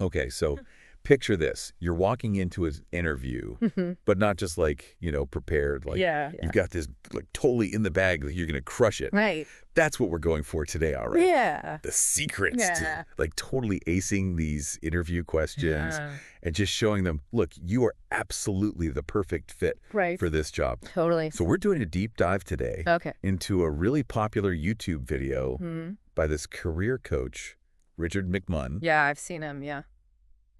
Okay, so picture this. You're walking into an interview, but not just like, prepared. Like Yeah. you've got this like totally in the bag that you're going to crush it. Right. That's what we're going for today, all right? Yeah. The secrets Yeah. to like totally acing these interview questions Yeah. and just showing them, look, you are absolutely the perfect fit Right. for this job. Totally. So we're doing a deep dive today Okay. into a really popular YouTube video Hmm. by this career coach, Richard McMunn, Yeah, I've seen him. Yeah.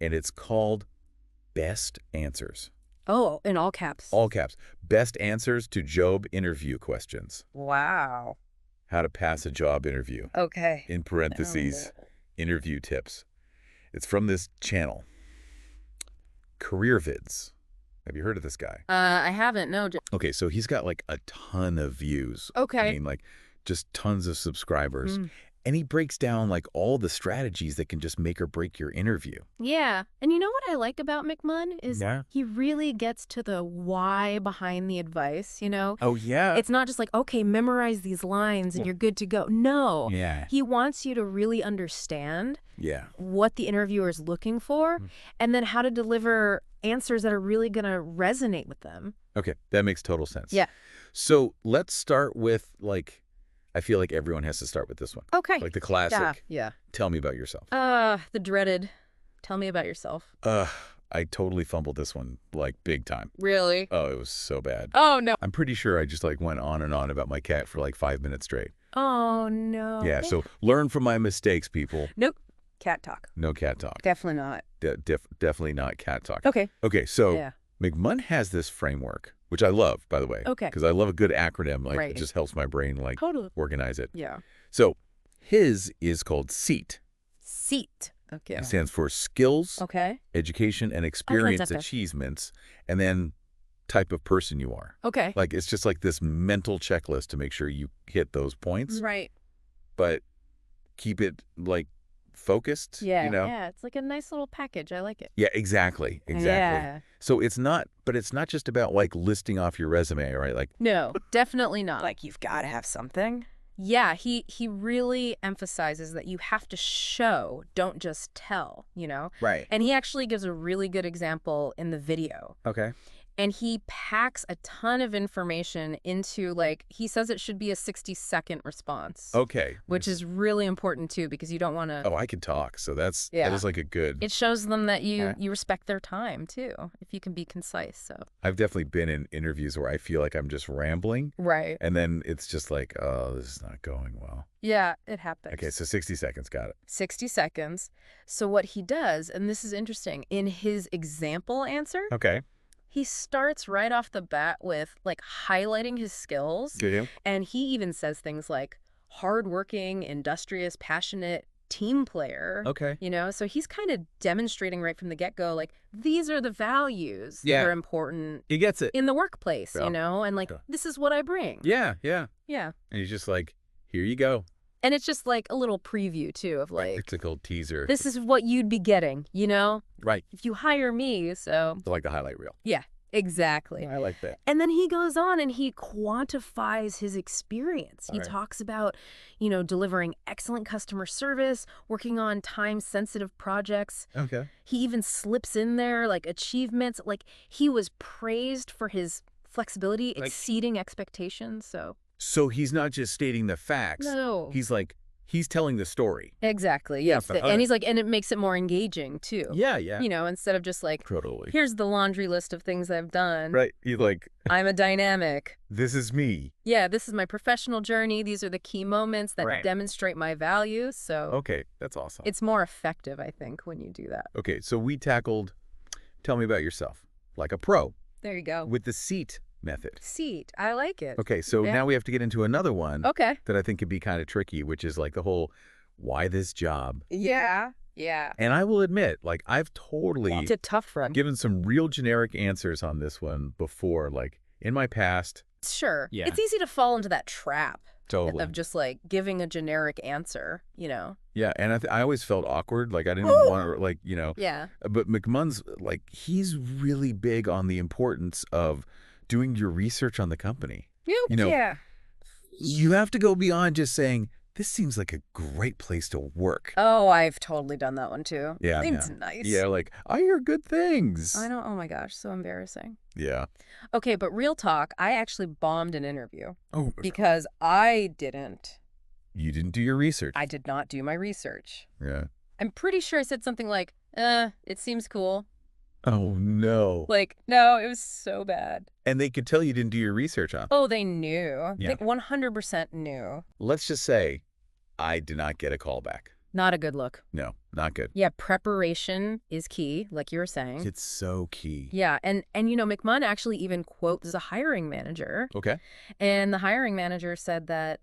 and it's called Best Answers. Oh, in all caps. All caps. Best Answers to Job Interview Questions. Wow. How to pass a job interview. Okay. In parentheses, interview tips. It's from this channel, CareerVids. Have you heard of this guy? I haven't. No. Okay, so he's got like a ton of views. Okay. I mean, like just tons of subscribers. Mm. And he breaks down like all the strategies that can just make or break your interview. Yeah. And you know what I like about McMunn is Yeah. he really gets to the why behind the advice, Oh, yeah. It's not just like, okay, memorize these lines and you're good to go. No. Yeah. He wants you to really understand Yeah. what the interviewer is looking for and then how to deliver answers that are really going to resonate with them. Okay, that makes total sense. Yeah. So let's start with like, I feel like everyone has to start with this one. Okay. Like the classic. Yeah. Tell me about yourself. The dreaded. Tell me about yourself. I totally fumbled this one like big time. Really? Oh, it was so bad. Oh, no. I'm pretty sure I just like went on and on about my cat for like 5 minutes straight. Oh, no. Yeah, so learn from my mistakes, people. Nope. Cat talk. No cat talk. Definitely not. Definitely not cat talk. Okay. Okay, so Yeah. McMunn has this framework, which I love, by the way. Okay. Because I love a good acronym. Like, Right. it just helps my brain, like, Totally. organize it. Yeah. So his is called SEAT. Seat. Okay. It stands for Skills, Okay. Education, and Experience okay. Achievements, and then type of person you are. Okay. Like, it's just like this mental checklist to make sure you hit those points, Right. but keep it, like, focused, Yeah. you know? Yeah. It's like a nice little package. I like it. Yeah, exactly. Yeah. So it's not just about, like, listing off your resume, right? Like, No, definitely not. Like, you've got to have something. Yeah, he really emphasizes that you have to show, don't just tell, right. And he actually gives a really good example in the video. Okay. And he packs a ton of information into, like, he says it should be a 60-second response. Okay. Which is really important, too, because you don't want to... Oh, I can talk. So that Yeah. is like a good... It shows them that you Right. you respect their time, too, if you can be concise, so... I've definitely been in interviews where I feel like I'm just rambling. Right. And then it's just like, oh, this is not going well. Yeah, it happens. Okay, so 60 seconds. Got it. 60 seconds. So what he does, and this is interesting, in his example answer... Okay. He starts right off the bat with, like, highlighting his skills. Good. And he even says things like hardworking, industrious, passionate team player. Okay. So he's kind of demonstrating right from the get-go, like, these are the values Yeah. that are important He gets it. in the workplace, Yeah. and, like, Yeah. this is what I bring. Yeah. Yeah. And he's just like, here you go. And it's just, like, a little preview, too, of, like, It's a cool teaser. this is what you'd be getting, Right. if you hire me, so. Like the highlight reel. Yeah, exactly. I like that. And then he goes on and he quantifies his experience. He All right. talks about, delivering excellent customer service, working on time-sensitive projects. Okay. He even slips in there, like, achievements. Like, he was praised for his flexibility, Like- exceeding expectations, so. So he's not just stating the facts. No. He's telling the story. Exactly, yes. Okay. And he's like, and it makes it more engaging, too. Yeah. Instead of just like, Totally. here's the laundry list of things I've done. Right. He's like, I'm a dynamic. this is me. Yeah, this is my professional journey. These are the key moments that Right. demonstrate my values. So Okay. That's awesome. it's more effective, I think, when you do that. Okay. So we tackled, tell me about yourself, like a pro There you go. with the SEAT method. Seat. I like it. Okay. So Yeah. now we have to get into another one Okay. that I think could be kind of tricky, which is like the whole, why this job? Yeah. Yeah. And I will admit, like, I've totally It's a tough run. given some real generic answers on this one before, like in my past. Sure. Yeah. It's easy to fall into that trap Totally. of just like giving a generic answer, Yeah. And I always felt awkward. Like I didn't want to, like, Yeah. but McMunn's like, he's really big on the importance of doing your research on the company. You know, Yeah. you have to go beyond just saying, this seems like a great place to work. Oh, I've totally done that one too. Yeah, Seems nice. Yeah, like, I hear good things. I know. Oh my gosh, so embarrassing. Yeah. Okay, but real talk, I actually bombed an interview Oh, because I didn't. you didn't do your research. I did not do my research. Yeah. I'm pretty sure I said something like, it seems cool. Oh, no. Like, no, it was so bad. And they could tell you didn't do your research, huh? Oh, they knew. Yeah. They 100% knew. Let's just say I did not get a call back. Not a good look. No, not good. Yeah, preparation is key, like you were saying. It's so key. Yeah, and McMahon actually even quotes a hiring manager. Okay. And the hiring manager said that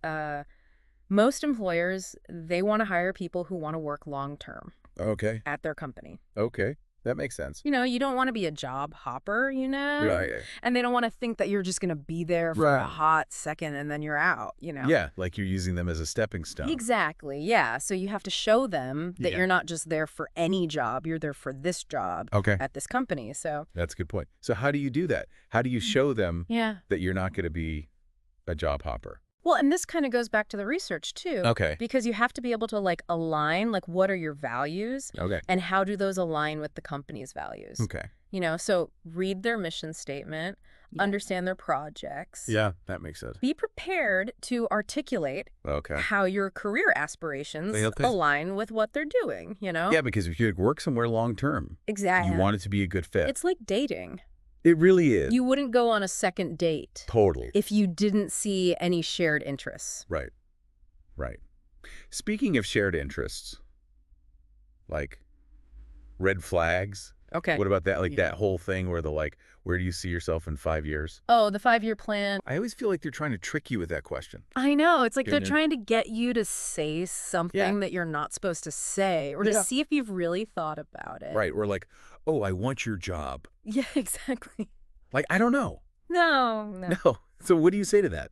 most employers, they want to hire people who want to work long-term Okay. at their company. Okay. That makes sense. You don't want to be a job hopper, Right. And they don't want to think that you're just going to be there for a hot second and then you're out, Yeah, like you're using them as a stepping stone. Exactly, yeah. So you have to show them that Yeah. you're not just there for any job. You're there for this job Okay. at this company. So, That's a good point. So how do you do that? How do you show them yeah. that you're not going to be a job hopper? Well, and this kind of goes back to the research, too. Okay. Because you have to be able to, align, what are your values? Okay. And how do those align with the company's values? Okay. So read their mission statement, understand their projects. Yeah, that makes sense. Be prepared to articulate Okay. how your career aspirations Okay. align with what they're doing, Yeah, because if you work somewhere long term, Exactly. you want it to be a good fit. It's like dating. It really is. You wouldn't go on a second date Totally. if you didn't see any shared interests. Right. Right. Speaking of shared interests, like red flags. Okay. What about that? Like that whole thing where where do you see yourself in 5 years? Oh, the 5-year plan. I always feel like they're trying to trick you with that question. I know. It's like You they're know? trying to get you to say something that you're not supposed to say or to Yeah. see if you've really thought about it. Right. We're like, oh, I want your job. Yeah, exactly. Like, I don't know. No. No. So what do you say to that?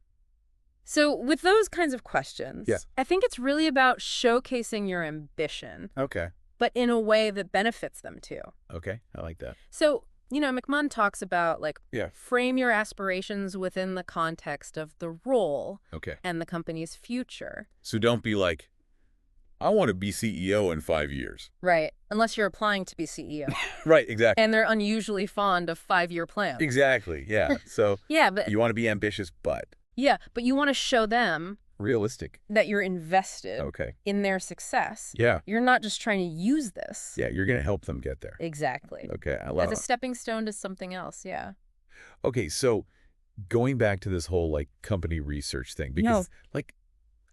So with those kinds of questions, Yeah. I think it's really about showcasing your ambition, Okay. but in a way that benefits them too. Okay. I like that. So, McMahon talks about Yeah. frame your aspirations within the context of the role Okay. and the company's future. So don't be like, I want to be CEO in 5 years. Right. Unless you're applying to be CEO. Right. Exactly. And they're unusually fond of 5-year plans. Exactly. Yeah. So Yeah, but you want to be ambitious, but you want to show them realistic. that you're invested Okay. in their success. Yeah. You're not just trying to use this. Yeah. You're going to help them get there. Exactly. Okay. I love As a it. stepping stone to something else, yeah. Okay. So going back to this whole company research thing, because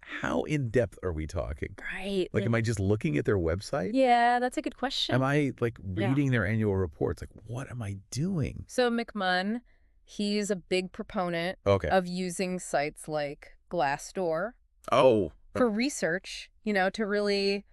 how in depth are we talking? Right. Like, am I just looking at their website? Yeah, that's a good question. Am I reading their annual reports? Like, what am I doing? So McMahon, he's a big proponent Okay. of using sites like Glassdoor Oh, for research, to really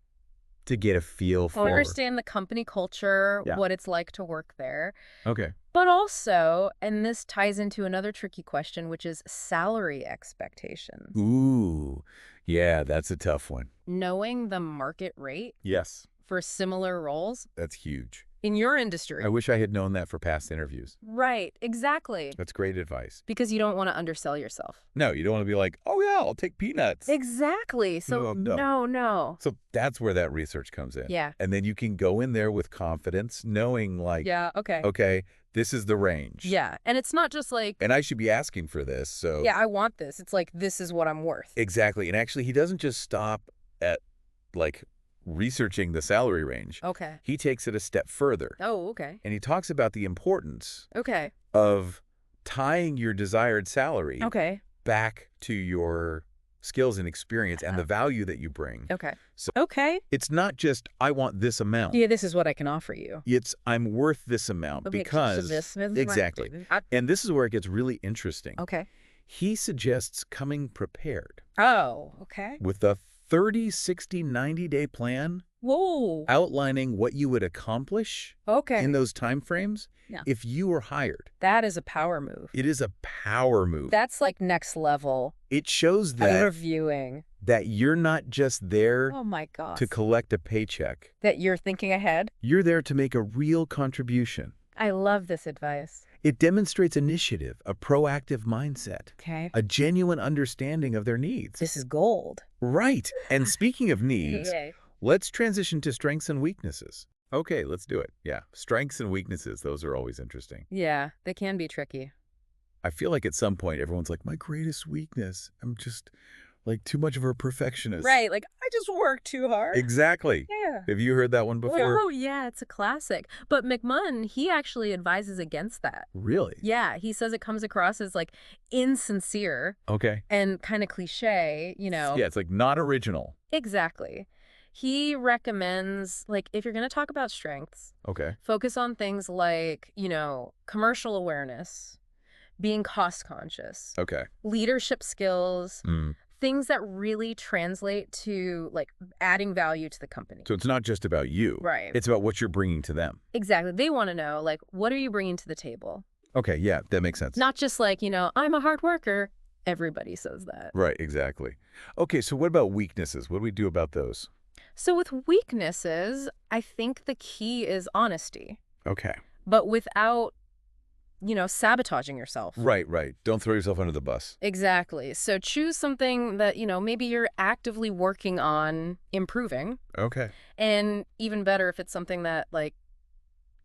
to get a feel for. understand the company culture, Yeah. what it's like to work there. Okay. But also, and this ties into another tricky question, which is salary expectations. Ooh, yeah, that's a tough one. Knowing the market rate Yes, for similar roles that's huge. in your industry. I wish I had known that for past interviews. Right, exactly. That's great advice. Because you don't want to undersell yourself. No, you don't want to be like, oh yeah, I'll take peanuts. Exactly. So, no. So that's where that research comes in. Yeah. And then you can go in there with confidence, knowing Yeah, okay. okay, this is the range. Yeah, and it's not just like, And I should be asking for this, so. yeah, I want this. It's like, this is what I'm worth. Exactly. And actually, he doesn't just stop at, researching the salary range. Okay. He takes it a step further. Oh, okay. And he talks about the importance Okay. of tying your desired salary Okay. back to your skills and experience and the value that you bring. Okay. So- okay. It's not just, I want this amount. Yeah, this is what I can offer you. It's, I'm worth this amount because, exactly. And this is where it gets really interesting. Okay. He suggests coming prepared Oh, okay. with a 30, 60, 90-day plan Whoa. outlining what you would accomplish Okay. in those time frames Yeah. if you were hired. That is a power move. It is a power move. That's like next level It shows that reviewing. that you're not just there Oh my gosh. to collect a paycheck. That you're thinking ahead. You're there to make a real contribution. I love this advice. It demonstrates initiative, a proactive mindset, Okay. a genuine understanding of their needs. This is gold. Right. And speaking of needs, Yay. let's transition to strengths and weaknesses. Okay, let's do it. Yeah, strengths and weaknesses, those are always interesting. Yeah, they can be tricky. I feel like at some point everyone's like, my greatest weakness, I'm just like too much of a perfectionist. Right, like, I just work too hard. Exactly. Yeah. Have you heard that one before? Oh, yeah, it's a classic. But McMahon, he actually advises against that. Really? Yeah, he says it comes across as, like, insincere Okay. and kind of cliche, you know. Yeah, it's like not original. Exactly. He recommends, like, if you're going to talk about strengths, Okay. focus on things like, you know, commercial awareness, being cost conscious, Okay. leadership skills, Mm. things that really translate to, like, adding value to the company. So it's not just about you. Right. It's about what you're bringing to them. Exactly. They want to know, like, what are you bringing to the table? Okay, yeah, that makes sense. Not just like, you know, I'm a hard worker. Everybody says that. Right, exactly. Okay, so what about weaknesses? What do we do about those? So with weaknesses, I think the key is honesty, Okay. but without, you know, sabotaging yourself. Right, right. Don't throw yourself under the bus. Exactly. So choose something that, you know, maybe you're actively working on improving. Okay. And even better if it's something that, like,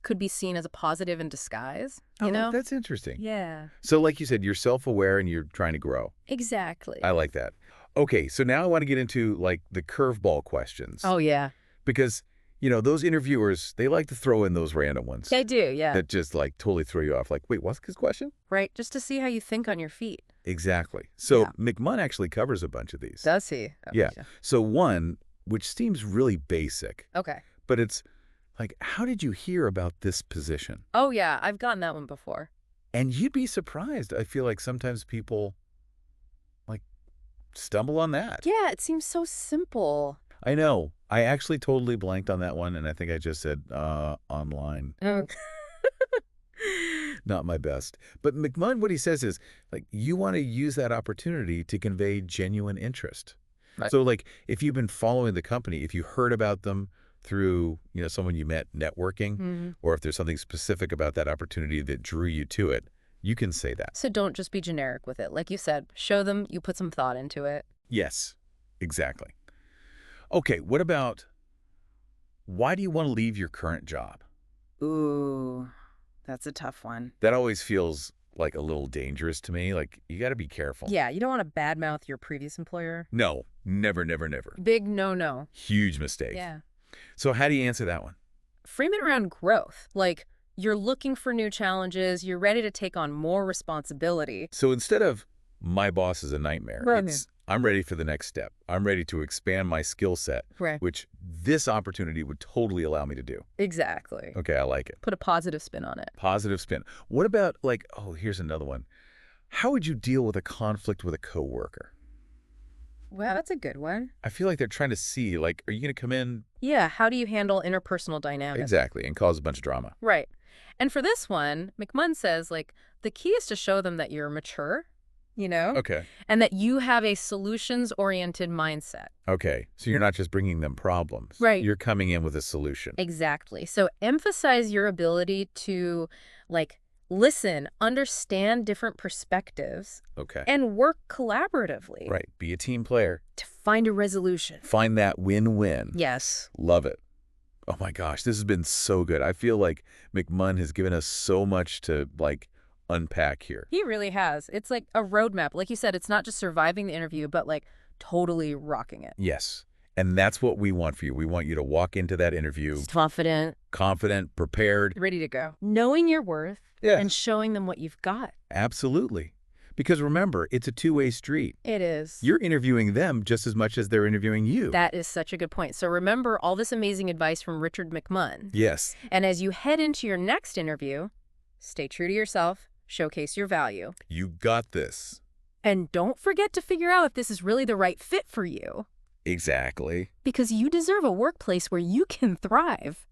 could be seen as a positive in disguise, you know? That's interesting. Yeah, So like you said, you're self-aware and you're trying to grow. exactly. I like that. Okay, so now I want to get into like the curveball questions. Oh, yeah. Because, you know, those interviewers, they like to throw in those random ones I do, yeah. that just like totally throw you off. Like, wait, what's his question? Right, just to see how you think on your feet. Exactly. So Yeah. McMahon actually covers a bunch of these. Does he? Oh, Yeah. So one, which seems really basic, Okay. but it's like, how did you hear about this position? Oh, yeah, I've gotten that one before. And you'd be surprised. I feel like sometimes people like stumble on that. Yeah, it seems so simple. I know. I actually totally blanked on that one, and I think I just said online. Oh. Not my best. But McMahon, what he says is, like, you want to use that opportunity to convey genuine interest. Right. So, like, if you've been following the company, if you heard about them through, you know, someone you met networking, Mhm. or if there's something specific about that opportunity that drew you to it, you can say that. So don't just be generic with it. Like you said, show them you put some thought into it. Yes, exactly. Okay, what about, why do you want to leave your current job? Ooh, that's a tough one. That always feels like a little dangerous to me. Like, you got to be careful. Yeah, you don't want to badmouth your previous employer. No, never, never, never. Big no-no. Huge mistake. Yeah. So how do you answer that one? Frame it around growth. Like, you're looking for new challenges. You're ready to take on more responsibility. So instead of, my boss is a nightmare, Right. it's, I'm ready for the next step. I'm ready to expand my skill set, Right. which this opportunity would totally allow me to do. Exactly. Okay, I like it. Put a positive spin on it. Positive spin. What about, like, oh, here's another one. How would you deal with a conflict with a coworker? Wow, that's a good one. I feel like they're trying to see, like, are you going to come in? Yeah, how do you handle interpersonal dynamics? Exactly, and cause a bunch of drama. Right. And for this one, McMahon says, like, the key is to show them that you're mature, you know, Okay. and that you have a solutions-oriented mindset. Okay, so you're not just bringing them problems. Right. You're coming in with a solution. Exactly. So emphasize your ability to, like, listen, understand different perspectives, Okay. and work collaboratively Right. Be a team player. to find a resolution. Find that win-win. Yes. Love it. Oh my gosh, this has been so good. I feel like McMahon has given us so much to, like, unpack here. He really has. It's like a roadmap. Like you said, it's not just surviving the interview, but, like, totally rocking it. Yes. And that's what we want for you. We want you to walk into that interview Confident, confident, prepared. ready to go. Knowing your worth Yeah. and showing them what you've got. Absolutely. Because remember, it's a two-way street. It is. You're interviewing them just as much as they're interviewing you. That is such a good point. So remember all this amazing advice from Richard McMahon. Yes. And as you head into your next interview, stay true to yourself, showcase your value. You got this. And don't forget to figure out if this is really the right fit for you. Exactly. Because you deserve a workplace where you can thrive.